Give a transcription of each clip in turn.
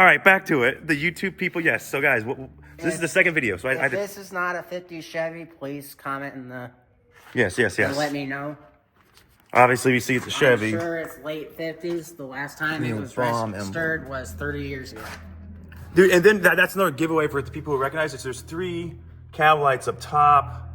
All right, back to it. The YouTube people, yes. So guys, this is the second video. So if this is not a 50s Chevy, please comment in the... Yes. And let me know. Obviously, we see it's a Chevy. I'm sure it's late 50s. The last time it was registered was 30 years ago. Dude, and then that's another giveaway for the people who recognize it. There's 3 cow lights up top.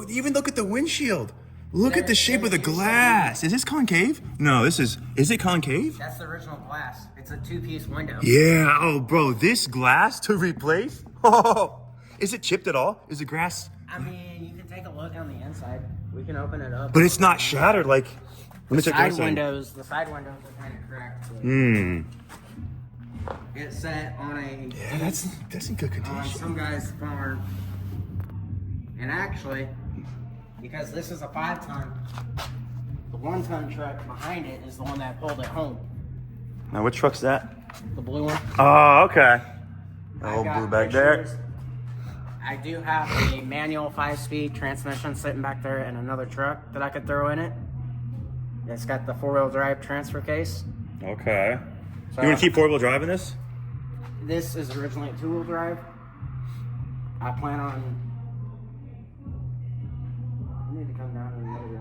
Even look at the windshield. Look at the shape of the glass. Is this concave? No, is it concave? That's the original glass. It's a 2-piece window. Yeah, oh bro, this glass to replace? Oh, is it chipped at all? Is the grass? I mean, you can take a look on the inside. We can open it up. But it's not shattered like... The side windows are kind of cracked. It's set on a... Yeah, that's in good condition. On some guy's farm. And actually, because this is a 5-ton, the 1-ton truck behind it is the one that pulled it home. Now, what truck's that? The blue one. Oh, okay. The old blue back there. I do have a manual 5-speed transmission sitting back there and another truck that I could throw in it. It's got the 4-wheel drive transfer case. Okay. So, you want to keep 4-wheel drive in this? This is originally a 2-wheel drive. I plan on... I need to come down and load it.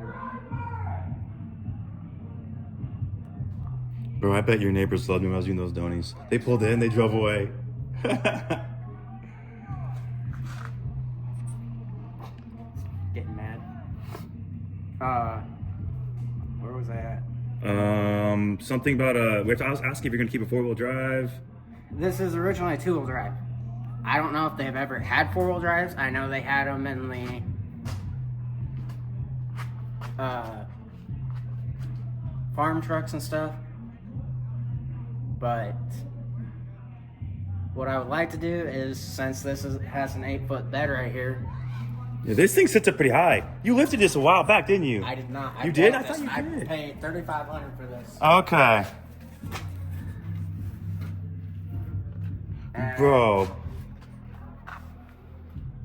Bro, I bet your neighbors loved me when I was doing those donies. They pulled in, they drove away. Getting mad. Where was I at? Something about we have to ask if you're gonna keep a 4-wheel drive. This is originally a 2-wheel drive. I don't know if they've ever had 4-wheel drives. I know they had them in the farm trucks and stuff. But what I would like to do is, since this has an 8-foot bed right here. Yeah, this thing sits up pretty high. You lifted this a while back, didn't you? I did not. You did? I thought you did. I paid $3,500 for this. Okay. Bro.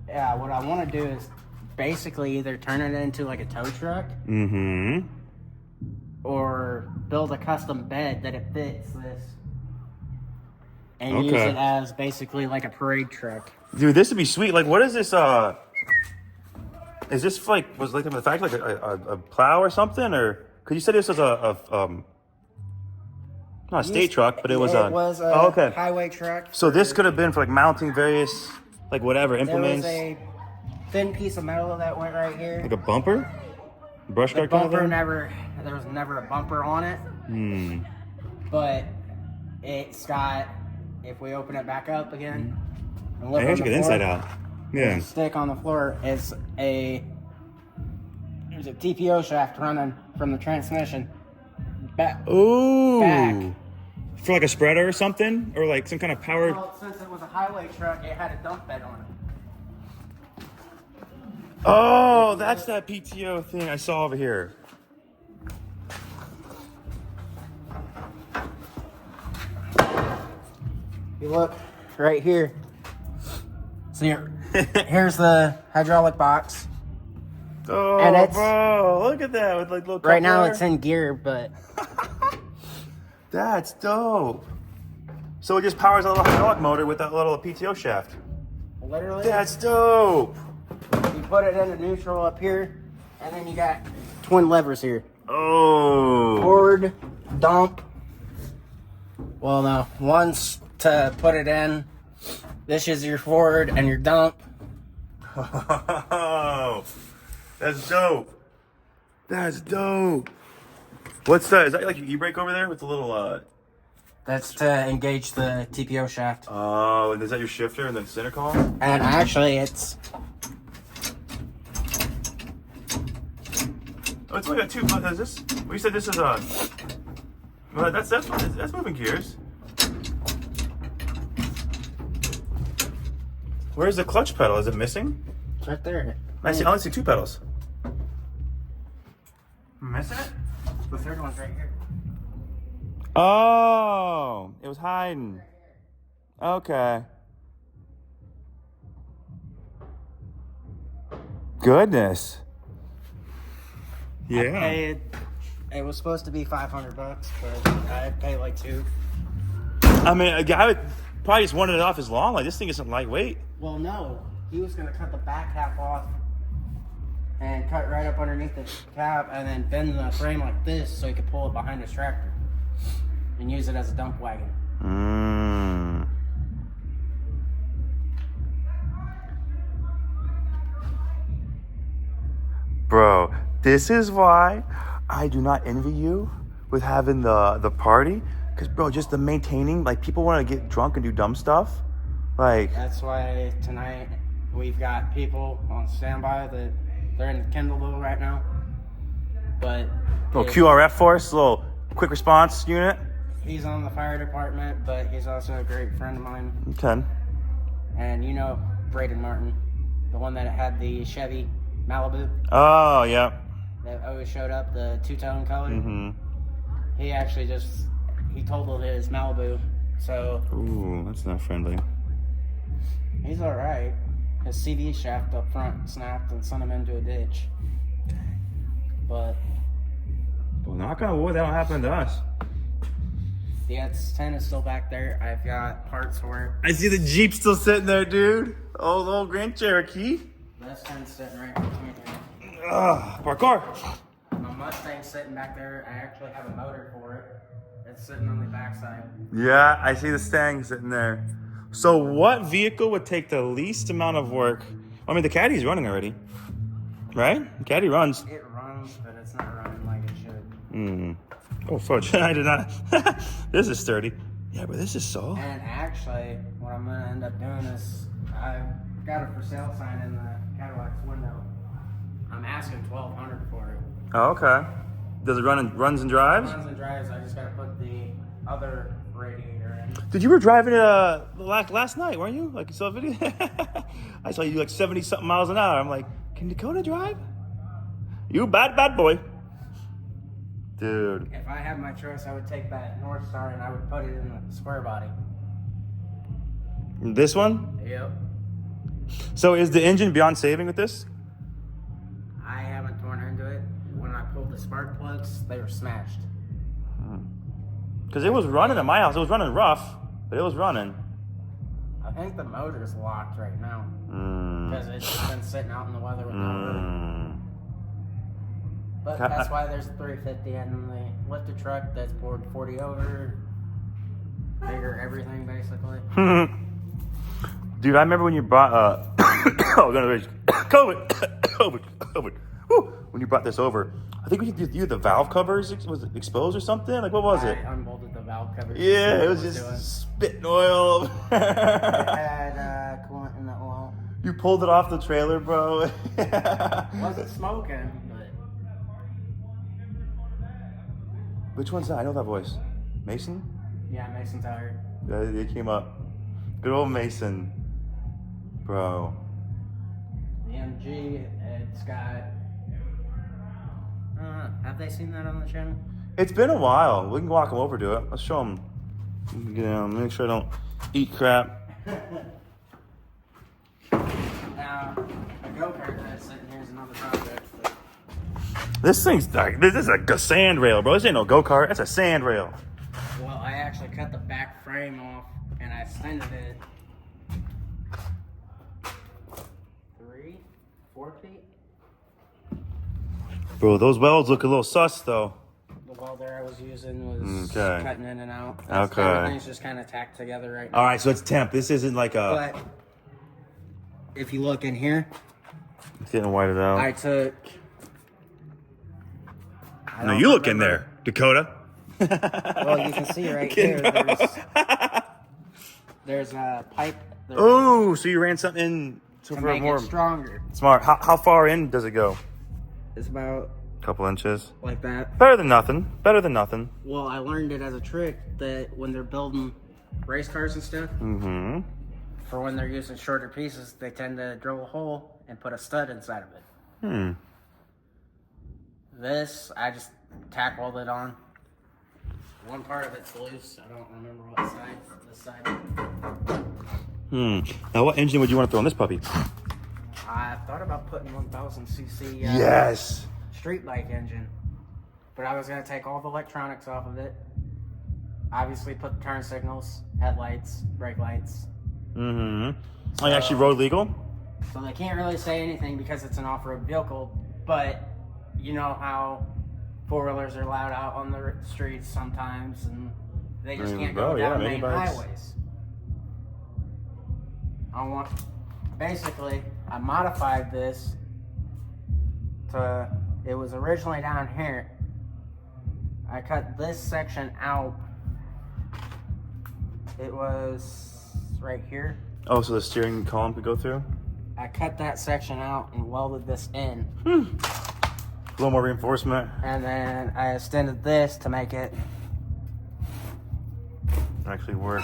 Yeah, what I want to do is basically either turn it into like a tow truck. Mm-hmm. Or build a custom bed that it fits this. And use it as basically like a parade truck. Dude, this would be sweet. Like, what is this, is this like, was like in the factory, like a plow or something? Or, cause you said this was not a state truck, but it was a highway truck. So this could have been for like mounting various, like whatever, implements. There was a thin piece of metal that went right here. Like a bumper? Brush guard kind of thing? There was never a bumper on it. But it's got, if we open it back up again, and look on the floor, inside out. Yeah. Stick on the floor. There's a TPO shaft running from the transmission back. Ooh. Back. For like a spreader or something? Or like some kind of powered... Well, since it was a highway truck, it had a dump bed on it. Oh, that's that PTO thing I saw over here. You look right here. See, here's the hydraulic box. Oh, and it's, bro, look at that with like little. Right now it's in gear, but that's dope. So it just powers a little hydraulic motor with that little PTO shaft. Literally. That's dope. You put it into neutral up here, and then you got twin levers here. Oh. Forward, dump. Well, no, one's to put it in. This is your forward and your dump. Oh, that's dope. That's dope. What's that? Is that like your e-brake over there with the little That's to engage the TPO shaft. Oh, and is that your shifter and then center column? And actually, it's... Oh, it's like a two. Is this? Well, you said this is a. Well, that's moving gears. Where's the clutch pedal? Is it missing? It's right there. I only see 2 pedals. Missing it? The third one's right here. Oh, it was hiding. Okay. Goodness. Yeah. It was supposed to be $500, but I'd pay like $2. I mean, a guy would probably just wanted it off his lawn. Like, this thing isn't lightweight. Well, no. He was going to cut the back half off and cut right up underneath the cab and then bend the frame like this so he could pull it behind his tractor and use it as a dump wagon. Bro, this is why I do not envy you with having the party. Because, bro, just the maintaining, like, people want to get drunk and do dumb stuff. Like, That's why tonight we've got people on standby that they're in Kendallville right now. But little QRF force, little quick response unit. he's on the fire department, but he's also a great friend of mine. Okay. And you know Braden Martin, the one that had the Chevy Malibu Oh, yeah. that always showed up, the two-tone color. Mm-hmm. He actually he totaled his Malibu, so Ooh, that's not friendly. he's all right. His CV shaft up front snapped and sent him into a ditch. But Well, knock on wood, that don't happen to us. the X10 is still back there. I've got parts for it. I see the Jeep still sitting there, dude. Old Grand Cherokee. The S10's sitting right between here. Parkour. My Mustang's sitting back there. I actually have a motor for it. It's sitting on the backside. Yeah, I see the Stang sitting there. So what vehicle would take the least amount of work? I mean, the Caddy's running already, right? The Caddy runs. It runs, but it's not running like it should. Oh, fudge. I did not. This is sturdy. Yeah, but this is so. And actually, what I'm going to end up doing is I've got a for sale sign in the Cadillac's window. I'm asking $1,200 for it. Oh, okay. Does it runs and drives? Runs and drives. I just got to put the other radiator in. Dude, you were driving it last night, weren't you? Like, you saw a video? I saw you like 70-something miles an hour. I'm like, can Dakota drive? You bad boy. Dude. If I had my choice, I would take that North Star and I would put it in the square body. This one? Yep. So is the engine beyond saving with this? I haven't torn into it. When I pulled the spark plugs, they were smashed. Because it was running at my house. It was running rough, but it was running. I think the motor's locked right now. Because it's just been sitting out in the weather with no room. But that's why there's a 350 and the lifted truck that's poured 40 over. Bigger everything, basically. Dude, I remember when you brought COVID. Woo. When you brought this over, I think you the valve covers was exposed or something. Like, what was it? I unbolted the valve cover. Yeah, it was just spitting oil. It had coolant in the oil. You pulled it off the trailer, bro. Wasn't smoking, but Which one's that? I know that voice. Mason? yeah, Mason Tire. Yeah, they came up. Good old Mason. Bro. The MG, it's got. Have they seen that on the channel? It's been a while. We can walk them over to it. Let's show them. Make sure I don't eat crap. Now, a go-kart that's sitting here is another project. But This thing's like, this is a sand rail, bro. This ain't no go-kart. That's a sand rail. well, I actually cut the back frame off and I extended it 3-4 feet. Bro, those welds look a little sus, though. The welder I was using was Okay. cutting in and out. Okay. Everything's just kind of tacked together right now. All right, so it's temp. This isn't like a... But if you look in here, It's getting whited out. I took. No, you look in there, Dakota. Well, you can see right here. There's a pipe there Oh, so you ran something in to for make more it stronger. smart. How far in does it go? It's about Couple inches. like that. Better than nothing. Better than nothing. Well, I learned it as a trick that when they're building race cars and stuff, Mm-hmm. for when they're using shorter pieces, they tend to drill a hole and put a stud inside of it. This, I just tack welded on. One part of it's loose. I don't remember what side. This side. Now, what engine would you want to throw on this puppy? I thought about putting 1000cc Yes. street bike engine, but I was gonna take all the electronics off of it obviously put turn signals, headlights, brake lights. Mm-hmm. Like actually road legal? So they can't really say anything because it's an off-road vehicle, but you know how four-wheelers are allowed out on the streets sometimes, and they just can't go down main highways. Basically, I modified this to, it was originally down here. I cut this section out. It was right here. Oh, so the steering column could go through? I cut that section out and welded this in. A little more reinforcement. And then I extended this to make it actually work.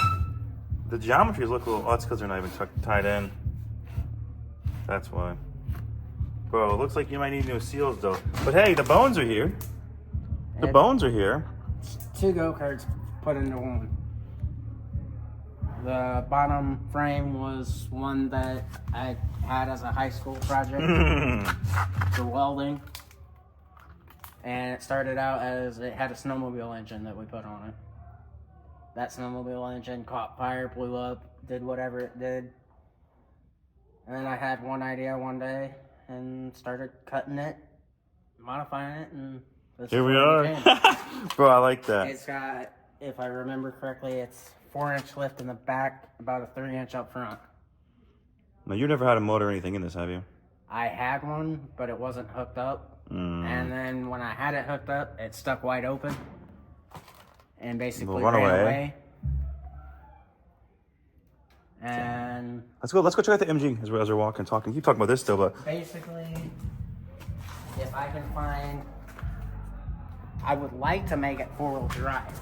The geometries look a little, that's because they're not even tied in. That's why. Bro, it looks like you might need new seals though. But hey, the bones are here. The bones are here. 2 go-karts put into one. The bottom frame was one that I had as a high school project for welding. And it started out as, it had a snowmobile engine that we put on it. That snowmobile engine caught fire, blew up, did whatever it did. And then I had one idea one day and started cutting it, modifying it, and here we are. Bro, I like that. It's got, if I remember correctly, it's 4-inch lift in the back, about a 3-inch up front. Now, you never had a motor or anything in this, have you? I had one, but it wasn't hooked up. And then when I had it hooked up, it stuck wide open and basically ran away. And let's go check out the MG as we're walking, talking. Keep talking about this still, but basically, if I can find, I would like to make it 4-wheel drive,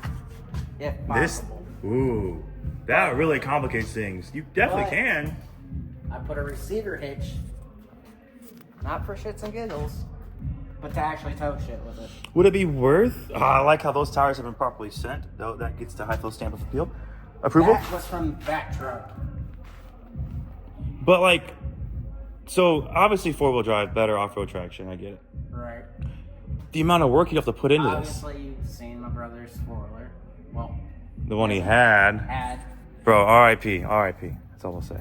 if possible. Ooh, that really complicates things. You definitely can. I put a receiver hitch, not for shits and giggles, but to actually tow shit with it. Would it be worth? I like how those tires have been properly sent. Though that gets the high-flow stamp of approval. That was from that truck. But like, so obviously 4-wheel drive, better off-road traction. I get it. Right. The amount of work you have to put into this. Obviously, you've seen my brother's 4-wheeler. Well, the one he had. Bro, R.I.P. R.I.P. That's all I'll say.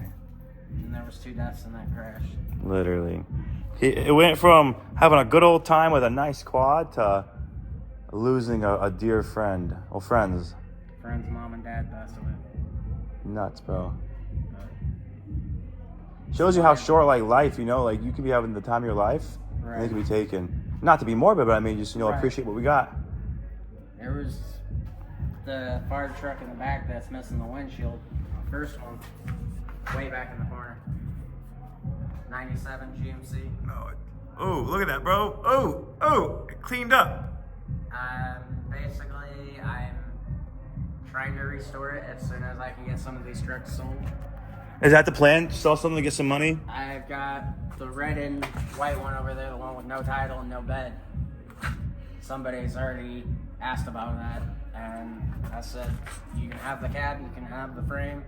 And there was 2 deaths in that crash. Literally. It went from having a good old time with a nice quad to losing a dear friend. Well, friends. Friend's mom and dad passed away. Nuts, bro. Shows you how short, like, life, you know, like, you could be having the time of your life, and it could be taken. Not to be morbid, but I mean, just, you know, appreciate what we got. There was the fire truck in the back that's missing the windshield. First one, way back in the corner. 97 GMC. Oh, look at that, bro. Oh, it cleaned up. Basically, I'm trying to restore it as soon as I can get some of these trucks sold. Is that the plan? Sell something to get some money? I've got the red and white one over there, the one with no title and no bed. Somebody's already asked about that, and I said, you can have the cab, you can have the frame.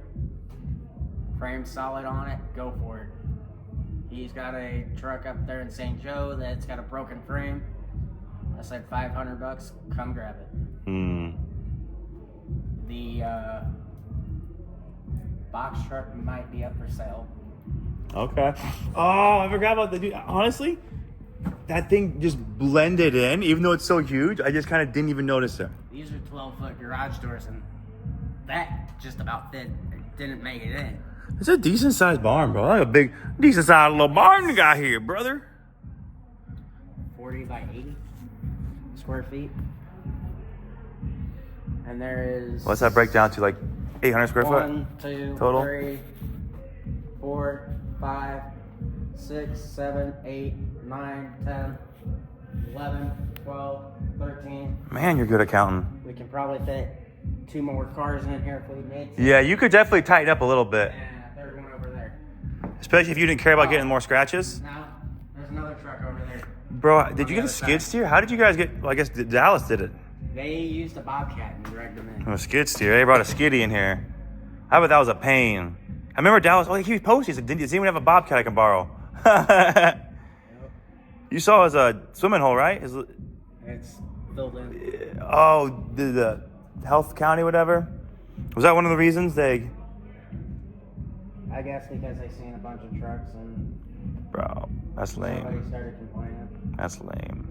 Frame's solid on it, go for it. He's got a truck up there in St. Joe that's got a broken frame. I said $500, come grab it. The box truck might be up for sale. Okay. Oh, I forgot about the dude. Honestly, that thing just blended in, even though it's so huge. I just kind of didn't even notice it. These are 12-foot garage doors, and that just about fit. It didn't make it in. It's a decent sized barn, bro. Like a big, decent sized little barn you got here, brother. 40 by 80 square feet. And there is... What's that break down to, like 800 square foot? 1, 2, total? 3, 4, 5, 6, 7, 8, 9, 10, 11, 12, 13. Man, you're good at counting. We can probably fit 2 more cars in here if we need to. Yeah, you could definitely tighten up a little bit. And a third one over there. Especially if you didn't care about getting more scratches. Now, there's another truck over there. Bro, did you get a skid steer? How did you guys get, well, I guess Dallas did it. They used a Bobcat and dragged them in. A skid steer. They brought a skiddy in here. I bet that was a pain. I remember Dallas, he was posting. He said, does anyone have a Bobcat I can borrow? You saw his swimming hole, right? It's filled in. Oh, the Health County, whatever. Was that one of the reasons they? I guess because they seen a bunch of trucks and Bro, that's lame. somebody started complaining. That's lame.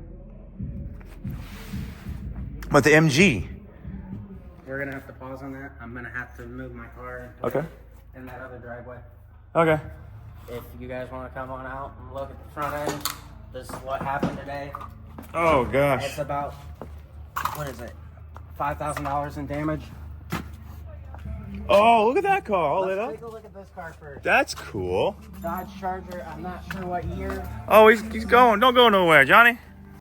But the MG. We're gonna have to pause on that. I'm gonna have to move my car and Okay. in that other driveway. Okay. If you guys want to come on out and look at the front end, this is what happened today. Oh It's gosh. about, what is it, $5,000 in damage. Oh, look at that car all lit Let's up. take a look at this car first. That's cool. Dodge Charger. I'm not sure what year. Oh, he's going. Don't go nowhere, Johnny.